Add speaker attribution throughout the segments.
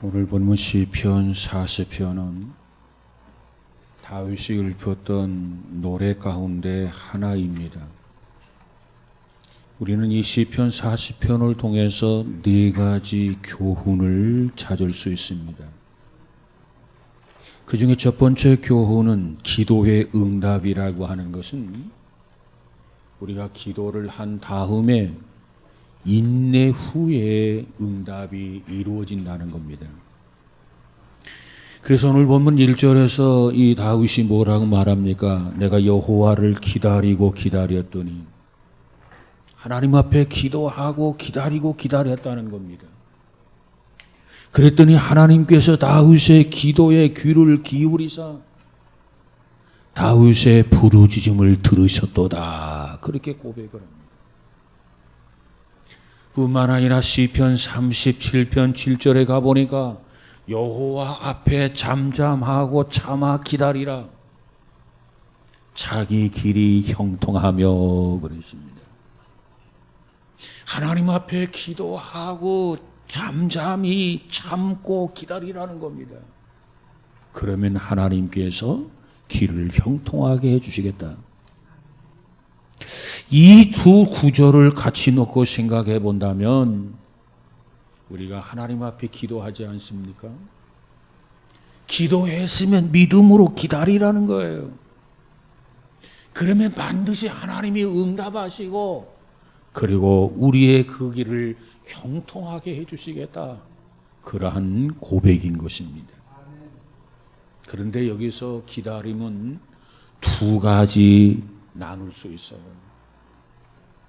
Speaker 1: 오늘 본문 시편 40편은 다윗이 읊었던 노래 가운데 하나입니다. 우리는 이 시편 40편을 통해서 네 가지 교훈을 찾을 수 있습니다. 그 중에 첫 번째 교훈은 기도의 응답이라고 하는 것은 우리가 기도를 한 다음에 인내 후에 응답이 이루어진다는 겁니다. 그래서 오늘 본문 1절에서 이 다윗이 뭐라고 말합니까? 내가 여호와를 기다리고 기다렸더니, 하나님 앞에 기도하고 기다리고 기다렸다는 겁니다. 그랬더니 하나님께서 다윗의 기도에 귀를 기울이사 다윗의 부르짖음을 들으셨도다, 그렇게 고백을 합니다. 뿐만 아니라 시편 37편 7절에 가보니까 여호와 앞에 잠잠하고 참아 기다리라, 자기 길이 형통하며 그랬습니다. 하나님 앞에 기도하고 잠잠히 참고 기다리라는 겁니다. 그러면 하나님께서 길을 형통하게 해주시겠다. 이 두 구절을 같이 놓고 생각해 본다면 우리가 하나님 앞에 기도하지 않습니까? 기도했으면 믿음으로 기다리라는 거예요. 그러면 반드시 하나님이 응답하시고 그리고 우리의 그 길을 형통하게 해주시겠다, 그러한 고백인 것입니다. 그런데 여기서 기다림은 두 가지 나눌 수 있어요.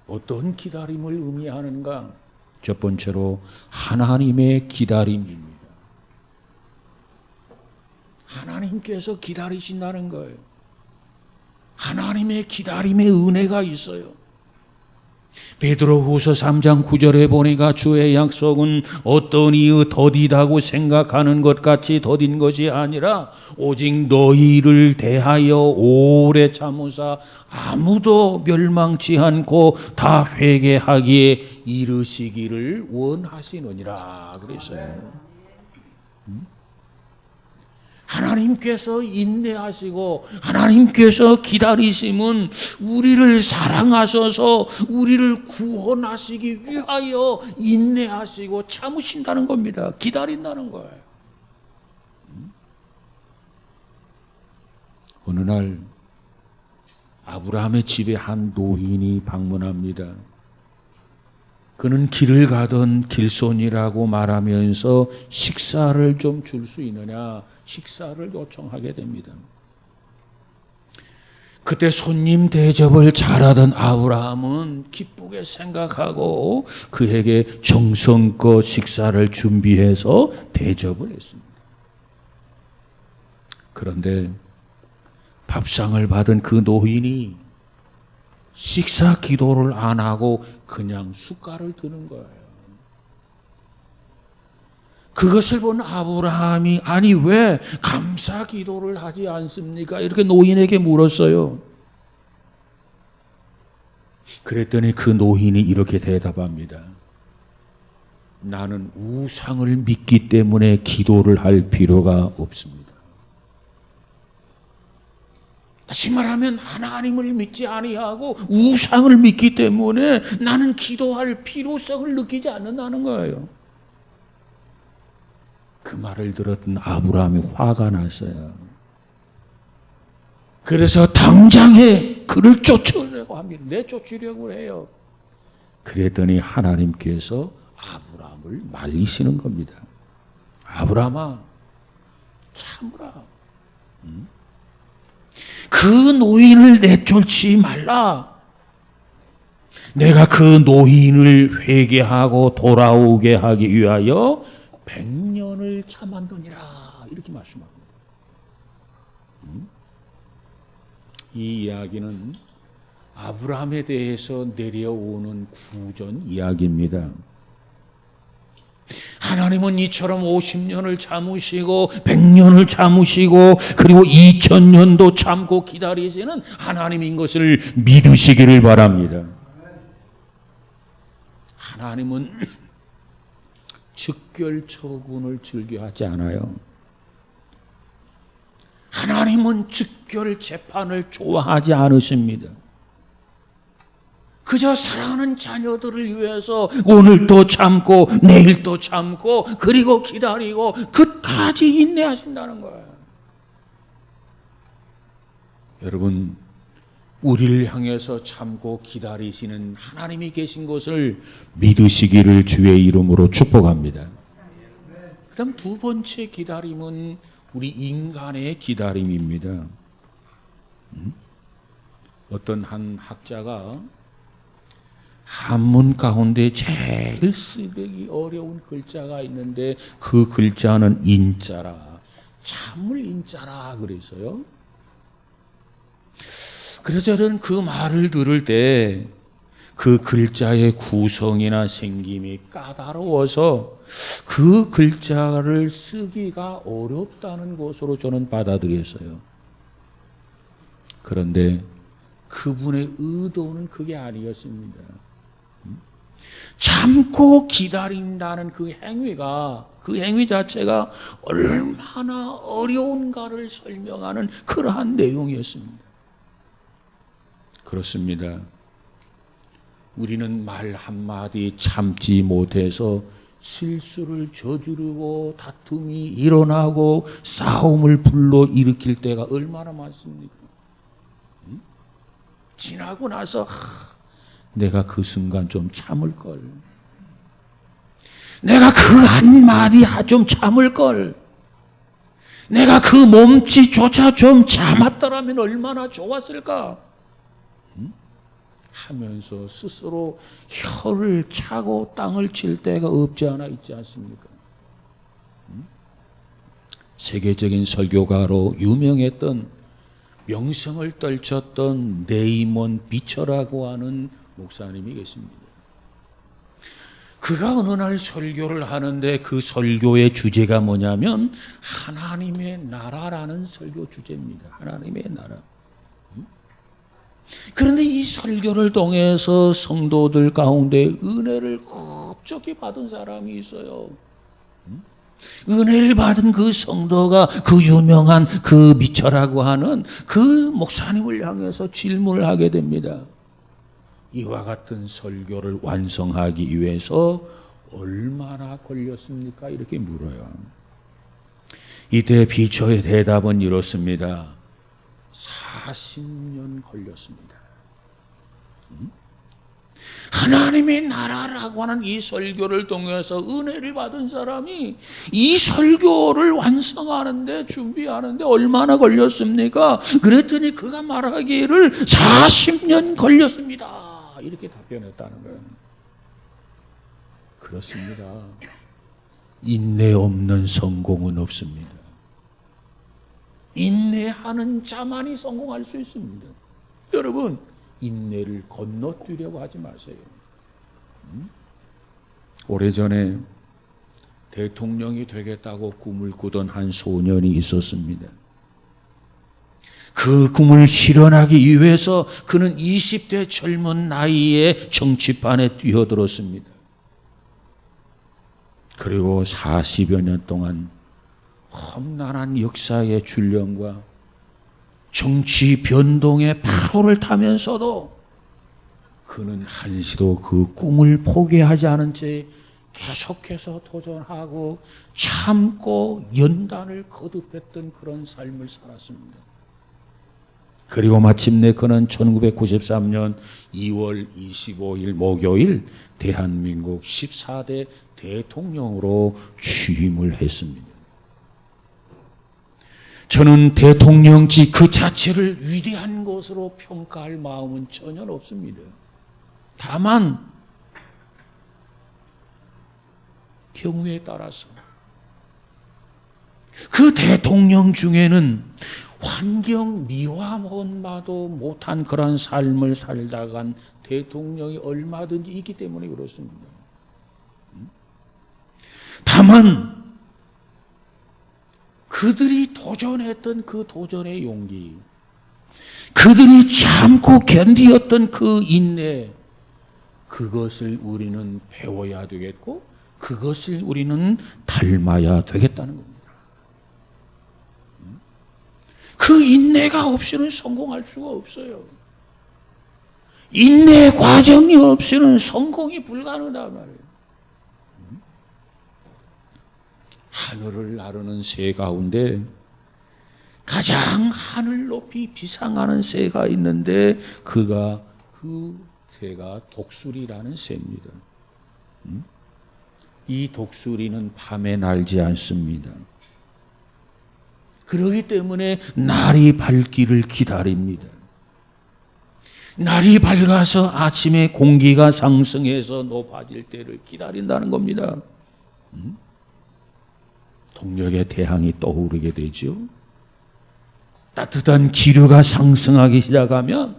Speaker 1: 어떤 기다림을 의미하는가? 첫 번째로 하나님의 기다림입니다. 하나님께서 기다리신다는 거예요. 하나님의 기다림의 은혜가 있어요. 베드로후서 3장 9절에 보니까 주의 약속은 어떤 이의 더디다고 생각하는 것 같이 더딘 것이 아니라 오직 너희를 대하여 오래 참으사 아무도 멸망치 않고 다 회개하기에 이르시기를 원하시느니라 그랬어요. 하나님께서 인내하시고 하나님께서 기다리심은 우리를 사랑하셔서 우리를 구원하시기 위하여 인내하시고 참으신다는 겁니다. 기다린다는 거예요. 어느 날 아브라함의 집에 한 노인이 방문합니다. 그는 길을 가던 길손이라고 말하면서 식사를 좀 줄 수 있느냐, 식사를 요청하게 됩니다. 그때 손님 대접을 잘하던 아브라함은 기쁘게 생각하고 그에게 정성껏 식사를 준비해서 대접을 했습니다. 그런데 밥상을 받은 그 노인이 식사 기도를 안 하고 그냥 숟갈을 드는 거예요. 그것을 본 아브라함이 아니 왜 감사 기도를 하지 않습니까? 이렇게 노인에게 물었어요. 그랬더니 그 노인이 이렇게 대답합니다. 나는 우상을 믿기 때문에 기도를 할 필요가 없습니다. 다시 말하면 하나님을 믿지 아니하고 우상을 믿기 때문에 나는 기도할 필요성을 느끼지 않는다는 거예요. 그 말을 들었던 아브라함이 화가 났어요. 그래서 당장에 그를 쫓으려고 합니다. 내쫓으려고 해요. 그랬더니 하나님께서 아브라함을 말리시는 겁니다. 아브라함아, 참으라. 그 노인을 내쫓지 말라. 내가 그 노인을 회개하고 돌아오게 하기 위하여 100년을 참았느니라, 이렇게 말씀합니다. 이 이야기는 아브라함에 대해서 내려오는 구전 이야기입니다. 하나님은 이처럼 50년을 참으시고 100년을 참으시고 그리고 2000년도 참고 기다리시는 하나님인 것을 믿으시기를 바랍니다. 하나님은 즉결 처분을 즐겨하지 않아요. 하나님은 즉결 재판을 좋아하지 않으십니다. 그저 사랑하는 자녀들을 위해서 오늘도 참고 내일도 참고 그리고 기다리고 끝까지 인내하신다는 거예요. 여러분, 우리를 향해서 참고 기다리시는 하나님이 계신 것을 믿으시기를 주의 이름으로 축복합니다. 그다음 두 번째 기다림은 우리 인간의 기다림입니다. 어떤 한 학자가 한문 가운데 제일 쓰기 어려운 글자가 있는데 그 글자는 인자라, 참을 인자라 그랬어요. 그래서 저는 그 말을 들을 때 그 글자의 구성이나 생김이 까다로워서 그 글자를 쓰기가 어렵다는 것으로 저는 받아들였어요. 그런데 그분의 의도는 그게 아니었습니다. 참고 기다린다는 그 행위 자체가 얼마나 어려운가를 설명하는 그러한 내용이었습니다. 그렇습니다. 우리는 말 한마디 참지 못해서 실수를 저지르고 다툼이 일어나고 싸움을 불러일으킬 때가 얼마나 많습니까? 지나고 나서 내가 그 순간 좀 참을걸. 내가 그 한마디 좀 참을걸. 내가 그 몸짓조차 좀 참았더라면 얼마나 좋았을까 하면서 스스로 혀를 차고 땅을 칠 때가 없지 않아 있지 않습니까? 세계적인 설교가로 유명했던, 명성을 떨쳤던 네이먼 비처라고 하는 목사님이 계십니다. 그가 어느 날 설교를 하는데 그 설교의 주제가 뭐냐면 하나님의 나라라는 설교 주제입니다. 하나님의 나라. 그런데 이 설교를 통해서 성도들 가운데 은혜를 흡족히 받은 사람이 있어요. 은혜를 받은 그 성도가 그 유명한 그 미처라고 하는 그 목사님을 향해서 질문을 하게 됩니다. 이와 같은 설교를 완성하기 위해서 얼마나 걸렸습니까? 이렇게 물어요. 이때 비처의 대답은 이렇습니다. 40년 걸렸습니다. 하나님의 나라라고 하는 이 설교를 통해서 은혜를 받은 사람이 이 설교를 완성하는데, 준비하는데 얼마나 걸렸습니까? 그랬더니 그가 말하기를 40년 걸렸습니다. 이렇게 답변했다는 거예요. 그렇습니다. 인내 없는 성공은 없습니다. 인내하는 자만이 성공할 수 있습니다. 여러분, 인내를 건너뛰려고 하지 마세요. 오래전에 대통령이 되겠다고 꿈을 꾸던 한 소년이 있었습니다. 그 꿈을 실현하기 위해서 그는 20대 젊은 나이에 정치판에 뛰어들었습니다. 그리고 40여 년 동안 험난한 역사의 줄령과 정치 변동의 파도를 타면서도 그는 한시도 그 꿈을 포기하지 않은 채 계속해서 도전하고 참고 연단을 거듭했던 그런 삶을 살았습니다. 그리고 마침내 그는 1993년 2월 25일 목요일 대한민국 14대 대통령으로 취임을 했습니다. 저는 대통령직 그 자체를 위대한 것으로 평가할 마음은 전혀 없습니다. 다만 경우에 따라서 그 대통령 중에는 환경 미화원마도 못한 그런 삶을 살다간 대통령이 얼마든지 있기 때문에 그렇습니다. 다만 그들이 도전했던 그 도전의 용기, 그들이 참고 견디었던 그 인내, 그것을 우리는 배워야 되겠고 그것을 우리는 닮아야 되겠다는 겁니다. 그 인내가 없이는 성공할 수가 없어요. 인내 과정이 없이는 성공이 불가능하단 말이에요. 하늘을 나르는 새 가운데 가장 하늘 높이 비상하는 새가 있는데 그 새가 독수리라는 새입니다. 이 독수리는 밤에 날지 않습니다. 그렇기 때문에 날이 밝기를 기다립니다. 날이 밝아서 아침에 공기가 상승해서 높아질 때를 기다린다는 겁니다. 동력의 태양이 떠오르게 되죠. 따뜻한 기류가 상승하기 시작하면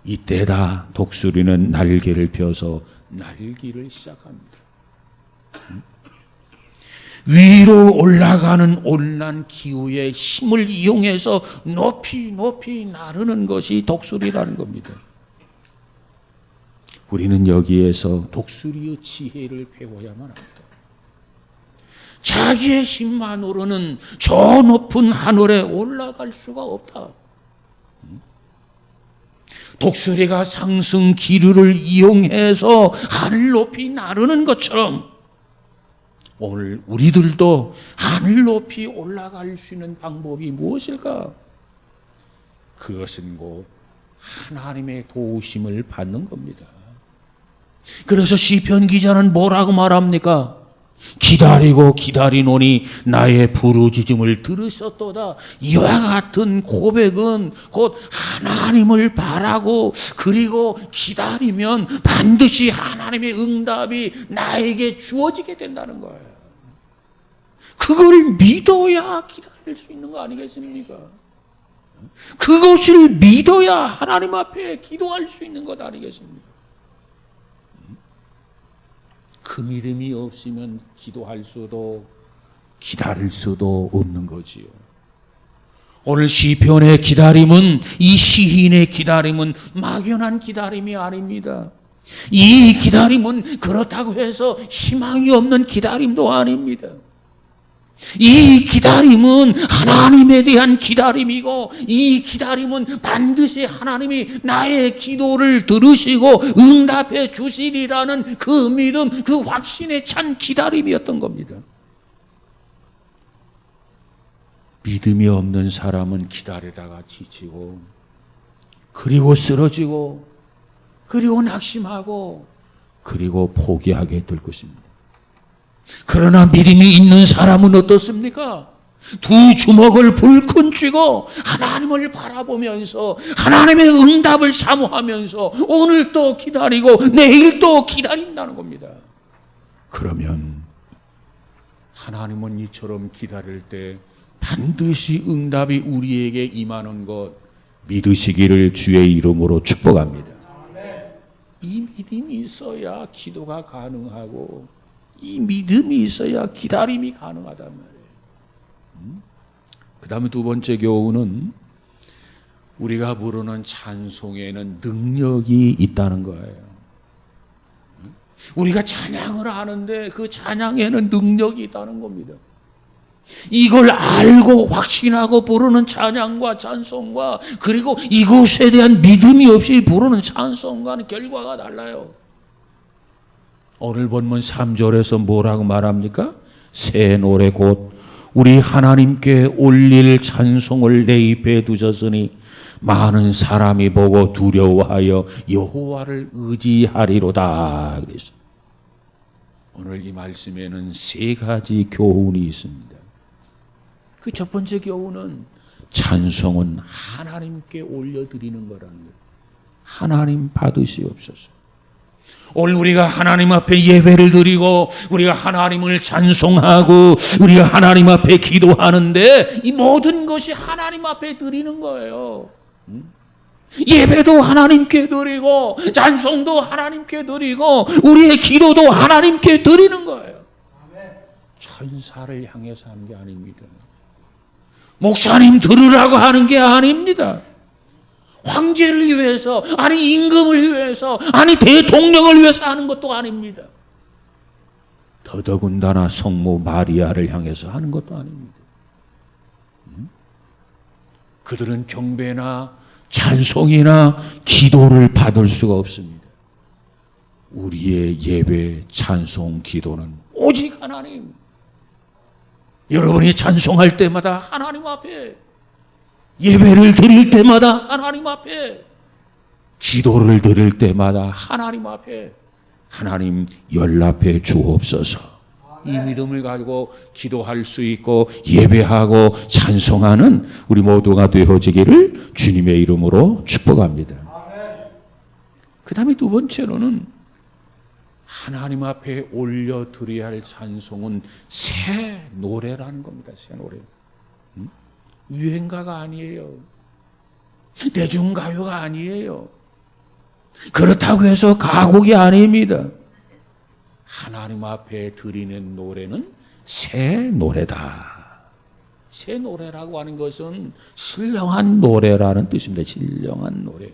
Speaker 1: 이때다 독수리는 날개를 펴서 날기를 시작합니다. 위로 올라가는 온난 기후의 힘을 이용해서 높이 높이 나르는 것이 독수리라는 겁니다. 우리는 여기에서 독수리의 지혜를 배워야만 합니다. 자기의 힘만으로는 저 높은 하늘에 올라갈 수가 없다. 독수리가 상승 기류를 이용해서 하늘 높이 나르는 것처럼 오늘 우리들도 하늘 높이 올라갈 수 있는 방법이 무엇일까? 그것은 곧 하나님의 도우심을 받는 겁니다. 그래서 시편 기자는 뭐라고 말합니까? 기다리고 기다리노니 나의 부르짖음을 들으셨도다. 이와 같은 고백은 곧 하나님을 바라고 그리고 기다리면 반드시 하나님의 응답이 나에게 주어지게 된다는 거예요. 그걸 믿어야 기다릴 수 있는 거 아니겠습니까? 그것을 믿어야 하나님 앞에 기도할 수 있는 것 아니겠습니까? 그 믿음이 없으면 기도할 수도 기다릴 수도 없는 거지요. 오늘 시편의 기다림은, 이 시인의 기다림은 막연한 기다림이 아닙니다. 이 기다림은 그렇다고 해서 희망이 없는 기다림도 아닙니다. 이 기다림은 하나님에 대한 기다림이고, 이 기다림은 반드시 하나님이 나의 기도를 들으시고 응답해 주시리라는 그 믿음, 그 확신에 찬 기다림이었던 겁니다. 믿음이 없는 사람은 기다리다가 지치고, 그리고 쓰러지고, 그리고 낙심하고, 그리고 포기하게 될 것입니다. 그러나 믿음이 있는 사람은 어떻습니까? 두 주먹을 불끈 쥐고 하나님을 바라보면서 하나님의 응답을 사모하면서 오늘 또 기다리고 내일 또 기다린다는 겁니다. 그러면 하나님은 이처럼 기다릴 때 반드시 응답이 우리에게 임하는 것 믿으시기를 주의 이름으로 축복합니다. 이 믿음이 있어야 기도가 가능하고, 이 믿음이 있어야 기다림이 가능하단 말이에요. 그 다음에 두 번째 교훈은 우리가 부르는 찬송에는 능력이 있다는 거예요. 우리가 찬양을 하는데 그 찬양에는 능력이 있다는 겁니다. 이걸 알고 확신하고 부르는 찬양과 찬송과, 그리고 이것에 대한 믿음이 없이 부르는 찬송과는 결과가 달라요. 오늘 본문 3절에서 뭐라고 말합니까? 새 노래 곧 우리 하나님께 올릴 찬송을 내 입에 두셨으니 많은 사람이 보고 두려워하여 여호와를 의지하리로다. 그래서 오늘 이 말씀에는 세 가지 교훈이 있습니다. 그 첫 번째 교훈은 찬송은 하나님께 올려드리는 거라는 거예요. 하나님 받으시옵소서. 오늘 우리가 하나님 앞에 예배를 드리고 우리가 하나님을 찬송하고 우리가 하나님 앞에 기도하는데 이 모든 것이 하나님 앞에 드리는 거예요. 예배도 하나님께 드리고 찬송도 하나님께 드리고 우리의 기도도 하나님께 드리는 거예요. 천사를 향해서 하는 게 아닙니다. 목사님 들으라고 하는 게 아닙니다. 황제를 위해서, 아니 임금을 위해서, 아니 대통령을 위해서 하는 것도 아닙니다. 더더군다나 성모 마리아를 향해서 하는 것도 아닙니다. 그들은 경배나 찬송이나 기도를 받을 수가 없습니다. 우리의 예배, 찬송, 기도는 오직 하나님. 여러분이 찬송할 때마다 하나님 앞에, 예배를 드릴 때마다 하나님 앞에, 기도를 드릴 때마다 하나님 앞에, 하나님 연락해 주옵소서. 이 믿음을 가지고 기도할 수 있고 예배하고 찬송하는 우리 모두가 되어지기를 주님의 이름으로 축복합니다. 그 다음에 두 번째로는 하나님 앞에 올려드려야 할 찬송은 새 노래라는 겁니다. 새 노래. 유행가가 아니에요. 대중가요가 아니에요. 그렇다고 해서 가곡이 아닙니다. 하나님 앞에 드리는 노래는 새 노래다. 새 노래라고 하는 것은 신령한 노래라는 뜻입니다. 신령한 노래.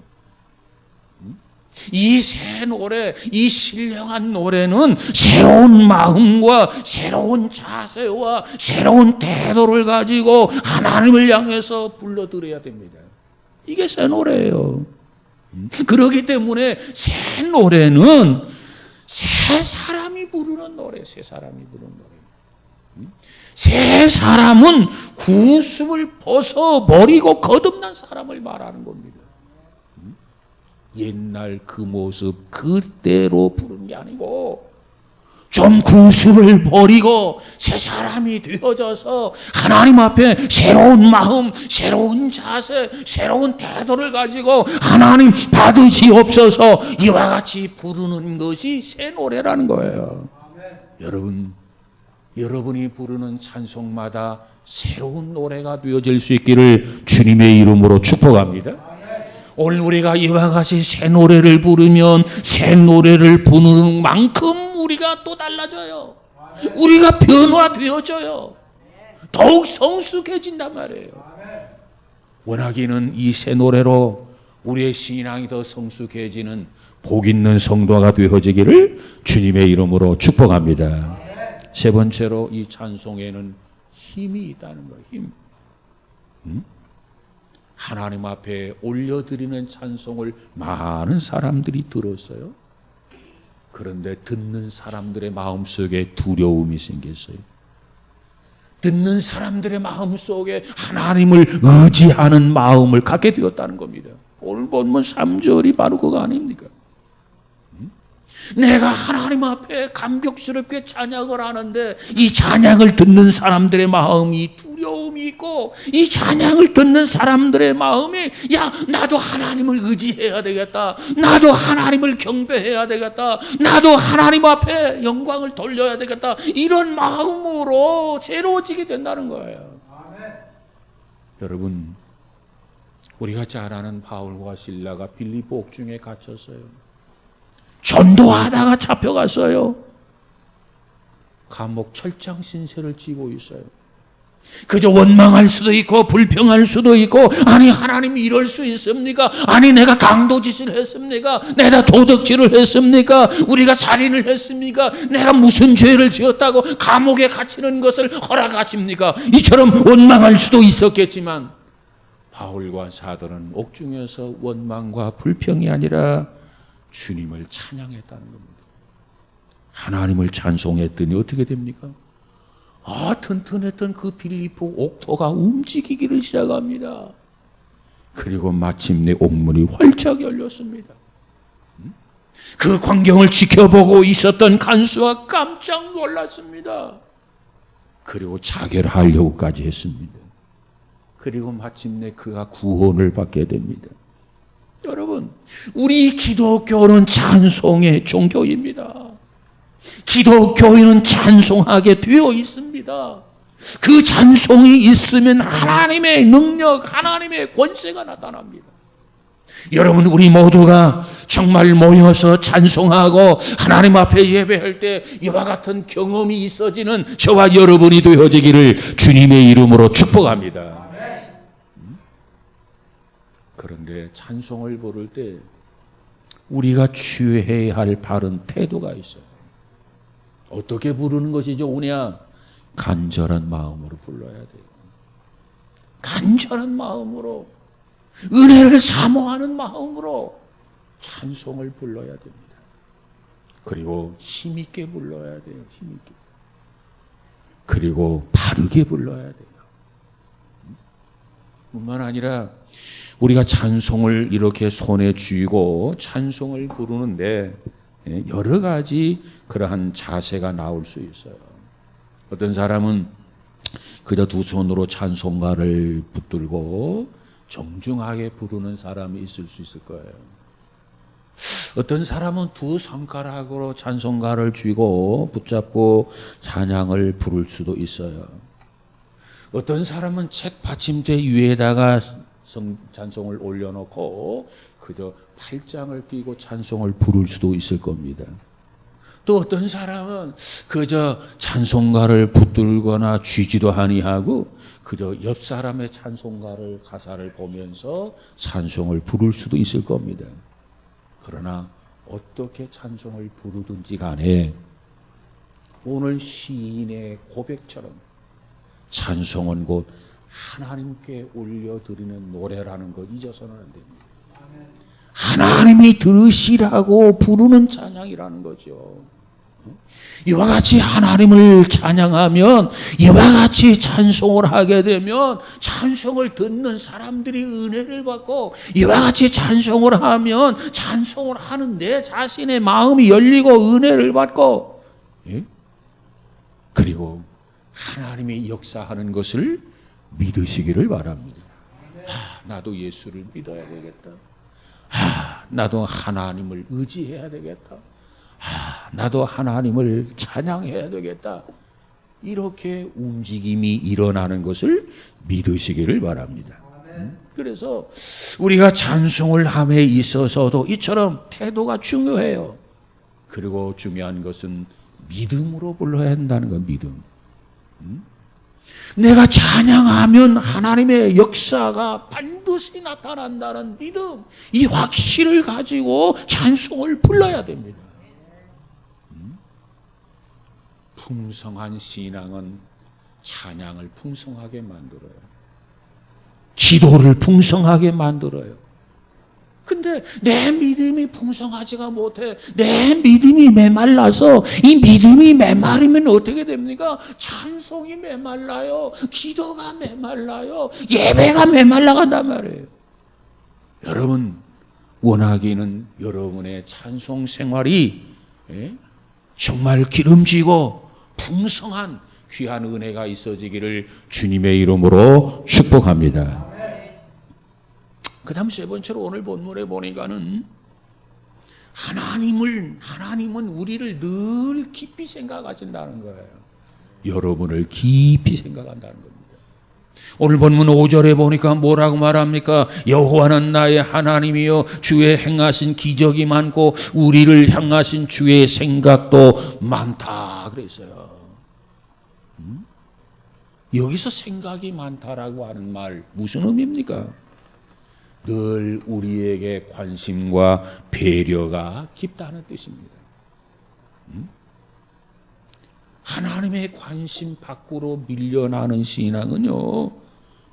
Speaker 1: 이 새 노래, 이 신령한 노래는 새로운 마음과 새로운 자세와 새로운 태도를 가지고 하나님을 향해서 불러드려야 됩니다. 이게 새 노래예요. 그렇기 때문에 새 노래는 새 사람이 부르는 노래, 새 사람이 부르는 노래. 새 사람은 구습을 벗어버리고 거듭난 사람을 말하는 겁니다. 옛날 그 모습 그대로 부르는 게 아니고 좀 구습을 버리고 새 사람이 되어져서 하나님 앞에 새로운 마음, 새로운 자세, 새로운 태도를 가지고 하나님 받으시옵소서 이와 같이 부르는 것이 새 노래라는 거예요. 여러분, 여러분이 부르는 찬송마다 새로운 노래가 되어질 수 있기를 주님의 이름으로 축복합니다. 오늘 우리가 이와 같이 새 노래를 부르면 새 노래를 부르는 만큼 우리가 또 달라져요. 우리가 변화되어져요. 더욱 성숙해진단 말이에요. 원하기는 이 새 노래로 우리의 신앙이 더 성숙해지는 복 있는 성도가 되어지기를 주님의 이름으로 축복합니다. 세 번째로 이 찬송에는 힘이 있다는 거예요. 힘. 하나님 앞에 올려드리는 찬송을 많은 사람들이 들었어요. 그런데 듣는 사람들의 마음속에 두려움이 생겼어요. 듣는 사람들의 마음속에 하나님을 의지하는 마음을 갖게 되었다는 겁니다. 오늘 본문 3절이 바로 그거 아닙니까? 내가 하나님 앞에 감격스럽게 찬양을 하는데 이 찬양을 듣는 사람들의 마음이 두려움이 있고 이 찬양을 듣는 사람들의 마음이 야 나도 하나님을 의지해야 되겠다. 나도 하나님을 경배해야 되겠다. 나도 하나님 앞에 영광을 돌려야 되겠다. 이런 마음으로 새로워지게 된다는 거예요. 아멘. 여러분 우리가 잘 아는 바울과 실라가 빌립보 옥중에 갇혔어요. 전도하다가 잡혀갔어요. 감옥 철장 신세를 지고 있어요. 그저 원망할 수도 있고 불평할 수도 있고 아니 하나님이 이럴 수 있습니까? 아니 내가 강도짓을 했습니까? 내가 도둑질을 했습니까? 우리가 살인을 했습니까? 내가 무슨 죄를 지었다고 감옥에 갇히는 것을 허락하십니까? 이처럼 원망할 수도 있었겠지만 바울과 사도는 옥중에서 원망과 불평이 아니라 주님을 찬양했다는 겁니다. 하나님을 찬송했더니 어떻게 됩니까? 튼튼했던 그 빌립보 옥토가 움직이기를 시작합니다. 그리고 마침내 옥문이 활짝 열렸습니다. 그 광경을 지켜보고 있었던 간수가 깜짝 놀랐습니다. 그리고 자결하려고까지 했습니다. 그리고 마침내 그가 구원을 받게 됩니다. 여러분, 우리 기독교는 찬송의 종교입니다. 기독교인은 찬송하게 되어 있습니다. 그 찬송이 있으면 하나님의 능력, 하나님의 권세가 나타납니다. 여러분, 우리 모두가 정말 모여서 찬송하고 하나님 앞에 예배할 때 이와 같은 경험이 있어지는 저와 여러분이 되어지기를 주님의 이름으로 축복합니다. 그런데 찬송을 부를 때 우리가 취해야 할 바른 태도가 있어요. 어떻게 부르는 것이 좋으냐? 간절한 마음으로 불러야 돼요. 간절한 마음으로, 은혜를 사모하는 마음으로 찬송을 불러야 됩니다. 그리고 힘있게 불러야 돼요. 힘있게. 그리고 바르게 불러야 돼요. 뿐만 아니라 우리가 찬송을 이렇게 손에 쥐고 찬송을 부르는데 여러 가지 그러한 자세가 나올 수 있어요. 어떤 사람은 그저 두 손으로 찬송가를 붙들고 정중하게 부르는 사람이 있을 수 있을 거예요. 어떤 사람은 두 손가락으로 찬송가를 쥐고 붙잡고 찬양을 부를 수도 있어요. 어떤 사람은 책 받침대 위에다가 찬송을 올려놓고 그저 팔짱을 끼고 찬송을 부를 수도 있을 겁니다. 또 어떤 사람은 그저 찬송가를 붙들거나 쥐지도 아니하고 그저 옆 사람의 찬송가를 가사를 보면서 찬송을 부를 수도 있을 겁니다. 그러나 어떻게 찬송을 부르든지 간에 오늘 시인의 고백처럼 찬송은 곧 하나님께 올려드리는 노래라는 거 잊어서는 안 됩니다. 하나님이 들으시라고 부르는 찬양이라는 거죠. 이와 같이 하나님을 찬양하면, 이와 같이 찬송을 하게 되면 찬송을 듣는 사람들이 은혜를 받고, 이와 같이 찬송을 하면 찬송을 하는 내 자신의 마음이 열리고 은혜를 받고, 그리고 하나님이 역사하는 것을 믿으시기를 바랍니다. 나도 예수를 믿어야 되겠다. 나도 하나님을 의지해야 되겠다. 나도 하나님을 찬양해야 되겠다. 이렇게 움직임이 일어나는 것을 믿으시기를 바랍니다. 그래서 우리가 찬송을 함에 있어서도 이처럼 태도가 중요해요. 그리고 중요한 것은 믿음으로 불러야 한다는 건 믿음. 내가 찬양하면 하나님의 역사가 반드시 나타난다는 믿음, 이 확신을 가지고 찬송을 불러야 됩니다. 풍성한 신앙은 찬양을 풍성하게 만들어요. 기도를 풍성하게 만들어요. 근데 내 믿음이 풍성하지가 못해. 내 믿음이 메말라서, 이 믿음이 메마르면 어떻게 됩니까? 찬송이 메말라요. 기도가 메말라요. 예배가 메말라간단 말이에요. 여러분, 원하기는 여러분의 찬송 생활이 정말 기름지고 풍성한 귀한 은혜가 있어지기를 주님의 이름으로 축복합니다. 그 다음 세 번째로 오늘 본문에 보니까는 하나님은 우리를 늘 깊이 생각하신다는 거예요. 여러분을 깊이 생각한다는 겁니다. 오늘 본문 5절에 보니까 뭐라고 말합니까? 여호와는 나의 하나님이요 주의 행하신 기적이 많고 우리를 향하신 주의 생각도 많다 그랬어요. 여기서 생각이 많다라고 하는 말 무슨 의미입니까? 늘 우리에게 관심과 배려가 깊다는 뜻입니다. 하나님의 관심 밖으로 밀려나는 신앙은요,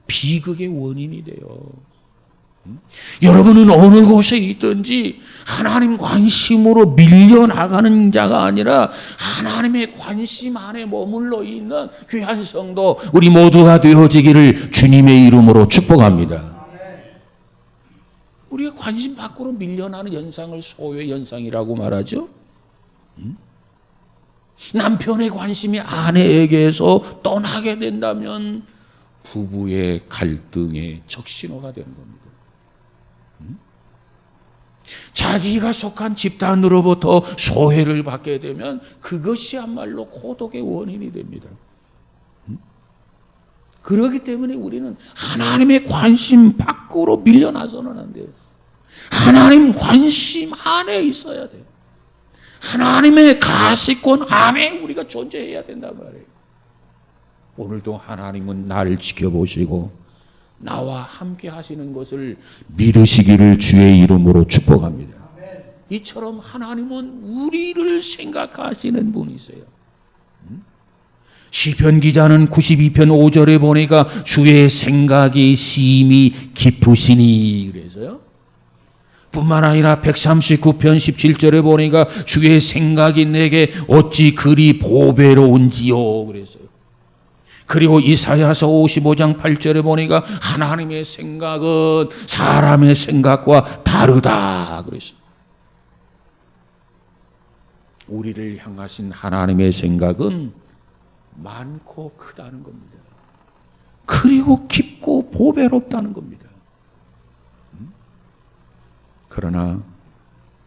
Speaker 1: 비극의 원인이 돼요. 여러분은 어느 곳에 있든지 하나님 관심으로 밀려나가는 자가 아니라 하나님의 관심 안에 머물러 있는 귀한 성도 우리 모두가 되어지기를 주님의 이름으로 축복합니다. 우리가 관심 밖으로 밀려나는 현상을 소외 현상이라고 말하죠. 남편의 관심이 아내에게서 떠나게 된다면 부부의 갈등의 적신호가 되는 겁니다. 자기가 속한 집단으로부터 소외를 받게 되면 그것이야말로 고독의 원인이 됩니다. 그렇기 때문에 우리는 하나님의 관심 밖으로 밀려나서는 안 돼요. 하나님 관심 안에 있어야 돼요. 하나님의 가시권 안에 우리가 존재해야 된단 말이에요. 오늘도 하나님은 나를 지켜보시고 나와 함께 하시는 것을 믿으시기를 주의 이름으로 축복합니다. 이처럼 하나님은 우리를 생각하시는 분이세요. 시편 기자는 92편 5절에 보니까 주의 생각이 심히 깊으시니 그래서요. 뿐만 아니라 139편 17절에 보니까 주의 생각이 내게 어찌 그리 보배로운지요 그래서요. 그리고 이사야서 55장 8절에 보니까 하나님의 생각은 사람의 생각과 다르다 그랬어요. 우리를 향하신 하나님의 생각은 많고 크다는 겁니다. 그리고 깊고 보배롭다는 겁니다. 그러나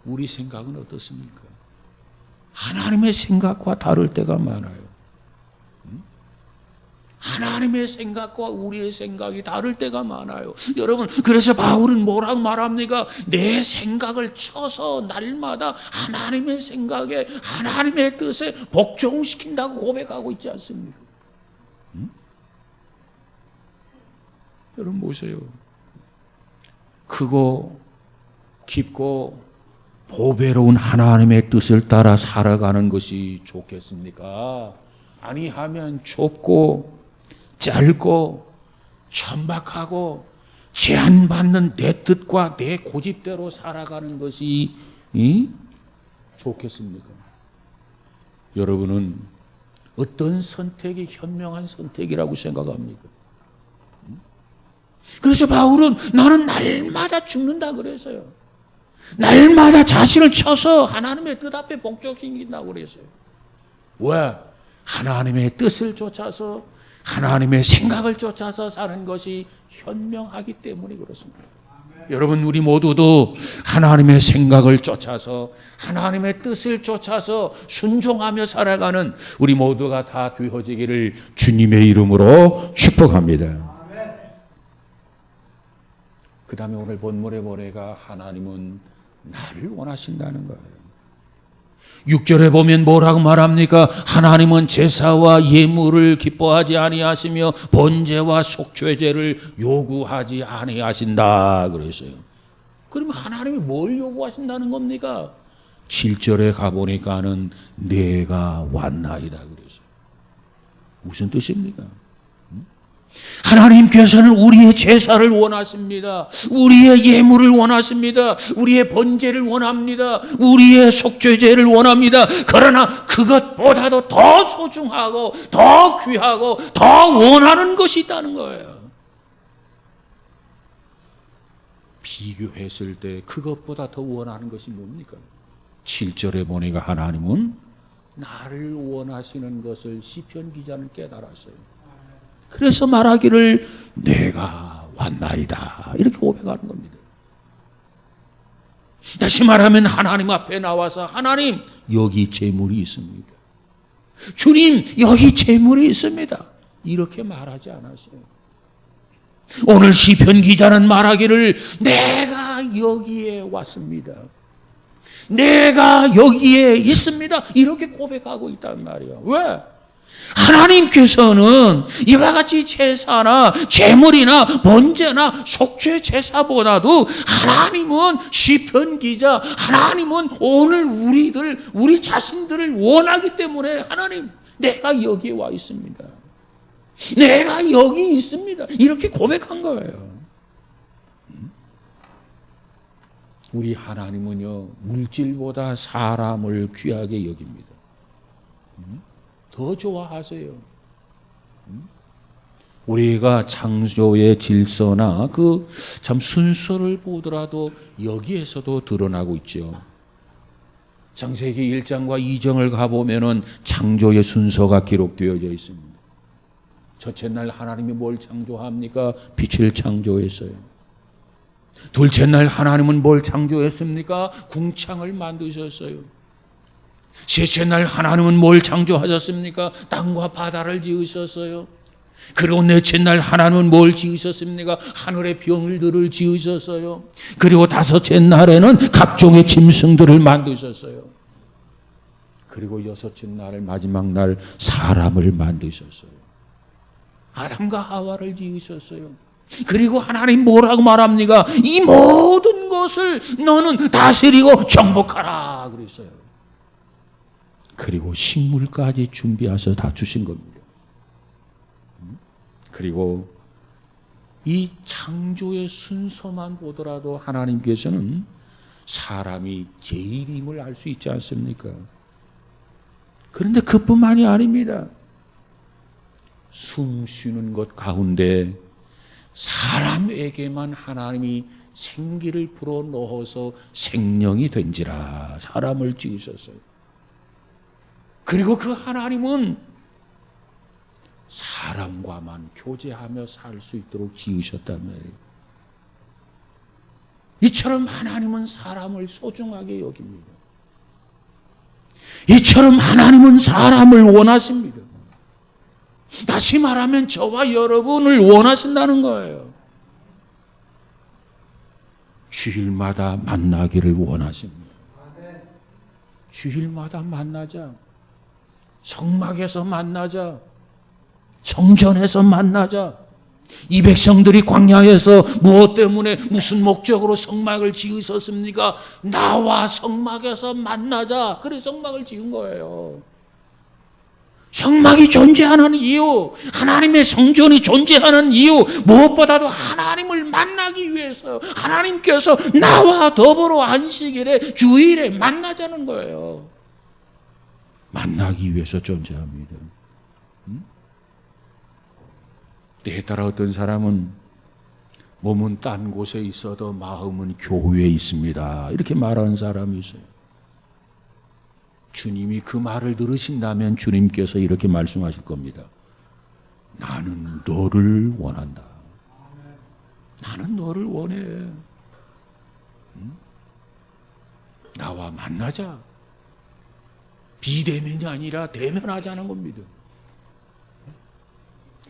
Speaker 1: 우리 생각은 어떻습니까? 하나님의 생각과 다를 때가 많아요. 하나님의 생각과 우리의 생각이 다를 때가 많아요. 여러분, 그래서 바울은 뭐라고 말합니까? 내 생각을 쳐서 날마다 하나님의 생각에, 하나님의 뜻에 복종시킨다고 고백하고 있지 않습니까? 여러분 보세요. 크고 깊고 보배로운 하나님의 뜻을 따라 살아가는 것이 좋겠습니까? 아니하면 좁고 짧고 천박하고 제한받는 내 뜻과 내 고집대로 살아가는 것이 좋겠습니까? 여러분은 어떤 선택이 현명한 선택이라고 생각합니까? 그래서 바울은 나는 날마다 죽는다 그랬어요. 날마다 자신을 쳐서 하나님의 뜻 앞에 복종시킨다고 그랬어요. 왜? 하나님의 뜻을 쫓아서 하나님의 생각을 쫓아서 사는 것이 현명하기 때문에 그렇습니다. 여러분 우리 모두도 하나님의 생각을 쫓아서 하나님의 뜻을 쫓아서 순종하며 살아가는 우리 모두가 다 되어지기를 주님의 이름으로 축복합니다. 그 다음에 오늘 본문에 보니까 하나님은 나를 원하신다는 거예요. 6절에 보면 뭐라고 말합니까? 하나님은 제사와 예물을 기뻐하지 아니하시며 번제와 속죄제를 요구하지 아니하신다 그랬어요. 그러면 하나님이 뭘 요구하신다는 겁니까? 7절에 가보니까는 내가 왔나이다 그랬어요. 무슨 뜻입니까? 하나님께서는 우리의 제사를 원하십니다. 우리의 예물을 원하십니다. 우리의 번제를 원합니다. 우리의 속죄제를 원합니다. 그러나 그것보다도 더 소중하고 더 귀하고 더 원하는 것이 있다는 거예요. 비교했을 때 그것보다 더 원하는 것이 뭡니까? 7절에 보니까 하나님은 나를 원하시는 것을 시편 기자는 깨달았어요. 그래서 말하기를 내가 왔나이다 이렇게 고백하는 겁니다. 다시 말하면 하나님 앞에 나와서 하나님 여기 재물이 있습니다. 주님 여기 재물이 있습니다. 이렇게 말하지 않았어요. 오늘 시편 기자는 말하기를 내가 여기에 왔습니다. 내가 여기에 있습니다. 이렇게 고백하고 있단 말이에요. 왜? 하나님께서는 이와 같이 제사나 제물이나 번제나 속죄 제사보다도 하나님은 시편 기자, 하나님은 오늘 우리 자신들을 원하기 때문에 하나님 내가 여기에 와 있습니다. 내가 여기 있습니다. 이렇게 고백한 거예요. 우리 하나님은요 물질보다 사람을 귀하게 여깁니다. 더 좋아하세요. 우리가 창조의 질서나 그 참 순서를 보더라도 여기에서도 드러나고 있죠. 창세기 1장과 2장을 가보면은 창조의 순서가 기록되어져 있습니다. 첫째 날 하나님이 뭘 창조합니까? 빛을 창조했어요. 둘째 날 하나님은 뭘 창조했습니까? 궁창을 만드셨어요. 셋째 날 하나님은 뭘 창조하셨습니까? 땅과 바다를 지으셨어요. 그리고 넷째 날 하나님은 뭘 지으셨습니까? 하늘의 병들을 지으셨어요. 그리고 다섯째 날에는 각종의 짐승들을 만드셨어요. 그리고 여섯째 날 마지막 날 사람을 만드셨어요. 아담과 하와를 지으셨어요. 그리고 하나님 뭐라고 말합니까? 이 모든 것을 너는 다스리고 정복하라 그랬어요. 그리고 식물까지 준비해서 다 주신 겁니다. 그리고 이 창조의 순서만 보더라도 하나님께서는 사람이 제일임을 알 수 있지 않습니까? 그런데 그뿐만이 아닙니다. 숨 쉬는 것 가운데 사람에게만 하나님이 생기를 불어 넣어서 생명이 된지라 사람을 지으셨어요. 그리고 그 하나님은 사람과만 교제하며 살 수 있도록 지으셨단 말이에요. 이처럼 하나님은 사람을 소중하게 여깁니다. 이처럼 하나님은 사람을 원하십니다. 다시 말하면 저와 여러분을 원하신다는 거예요. 주일마다 만나기를 원하십니다. 주일마다 만나자. 성막에서 만나자. 성전에서 만나자. 이 백성들이 광야에서 무엇 때문에 무슨 목적으로 성막을 지으셨습니까? 나와 성막에서 만나자. 그래서 성막을 지은 거예요. 성막이 존재하는 이유, 하나님의 성전이 존재하는 이유, 무엇보다도 하나님을 만나기 위해서 하나님께서 나와 더불어 안식일에 주일에 만나자는 거예요. 만나기 위해서 존재합니다. 때에 따라 어떤 사람은 몸은 딴 곳에 있어도 마음은 교회에 있습니다. 이렇게 말하는 사람이 있어요. 주님이 그 말을 들으신다면 주님께서 이렇게 말씀하실 겁니다. 나는 너를 원한다. 나는 너를 원해. 나와 만나자. 비대면이 아니라 대면하자는 겁니다.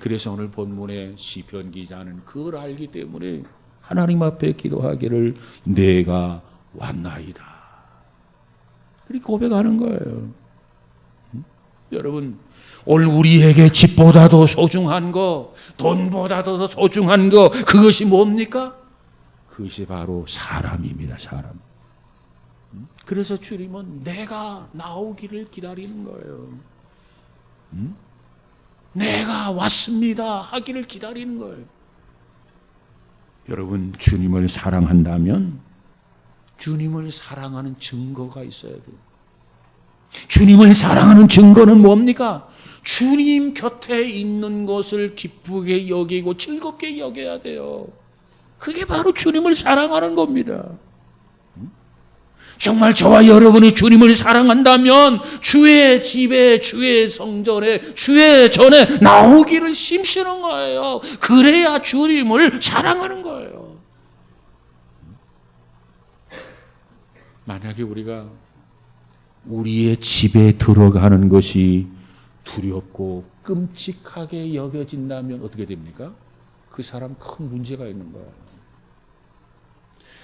Speaker 1: 그래서 오늘 본문의 시편 기자는 그걸 알기 때문에 하나님 앞에 기도하기를 내가 왔나이다. 그렇게 고백하는 거예요. 여러분, 오늘 우리에게 집보다도 소중한 거, 돈보다도 더 소중한 거, 그것이 뭡니까? 그것이 바로 사람입니다. 사람. 그래서 주님은 내가 나오기를 기다리는 거예요. 내가 왔습니다 하기를 기다리는 거예요. 여러분, 주님을 사랑한다면 주님을 사랑하는 증거가 있어야 돼요. 주님을 사랑하는 증거는 뭡니까? 주님 곁에 있는 것을 기쁘게 여기고 즐겁게 여겨야 돼요. 그게 바로 주님을 사랑하는 겁니다. 정말 저와 여러분이 주님을 사랑한다면 주의 집에, 주의 성전에, 주의 전에 나오기를 힘쓰는 거예요. 그래야 주님을 사랑하는 거예요. 만약에 우리가 우리의 집에 들어가는 것이 두렵고 끔찍하게 여겨진다면 어떻게 됩니까? 그 사람 큰 문제가 있는 거예요.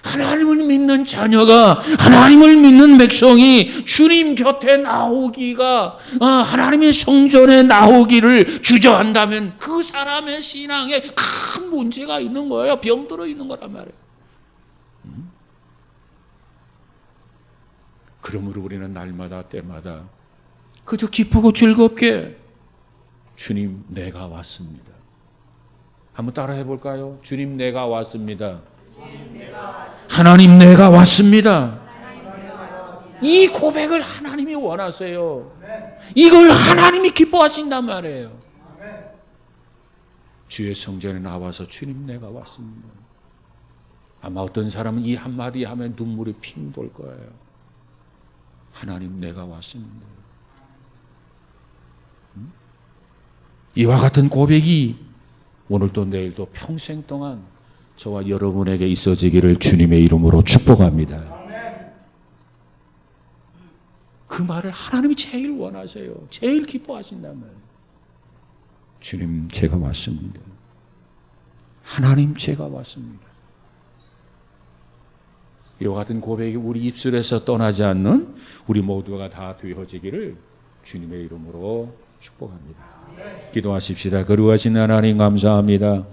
Speaker 1: 하나님을 믿는 자녀가, 하나님을 믿는 백성이 주님 곁에 나오기가, 하나님의 성전에 나오기를 주저한다면 그 사람의 신앙에 큰 문제가 있는 거예요. 병들어 있는 거란 말이에요. 그러므로 우리는 날마다 때마다 그저 기쁘고 즐겁게 주님 내가 왔습니다. 한번 따라해 볼까요? 주님 내가 왔습니다. 하나님 내가 왔습니다. 이 고백을 하나님이 원하세요. 이걸 하나님이 기뻐하신단 말이에요. 주의 성전에 나와서 주님 내가 왔습니다. 아마 어떤 사람은 이 한마디 하면 눈물이 핑 돌 거예요. 하나님 내가 왔습니다. 이와 같은 고백이 오늘도 내일도 평생 동안 저와 여러분에게 있어지기를 주님의 이름으로 축복합니다. 그 말을 하나님이 제일 원하세요. 제일 기뻐하신단 말이에요. 주님 제가 왔습니다. 하나님 제가 왔습니다. 이와 같은 고백이 우리 입술에서 떠나지 않는 우리 모두가 다 되어지기를 주님의 이름으로 축복합니다. 기도하십시다. 거룩하신 하나님 감사합니다.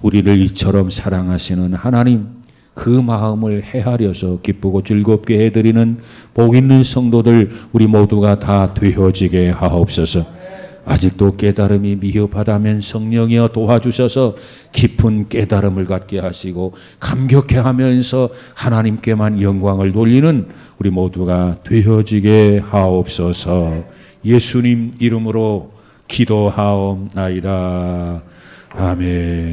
Speaker 1: 우리를 이처럼 사랑하시는 하나님, 그 마음을 헤아려서 기쁘고 즐겁게 해드리는 복 있는 성도들 우리 모두가 다 되어지게 하옵소서. 아직도 깨달음이 미흡하다면 성령이여 도와주셔서 깊은 깨달음을 갖게 하시고 감격해하면서 하나님께만 영광을 돌리는 우리 모두가 되어지게 하옵소서. 예수님 이름으로 기도하옵나이다. 아멘.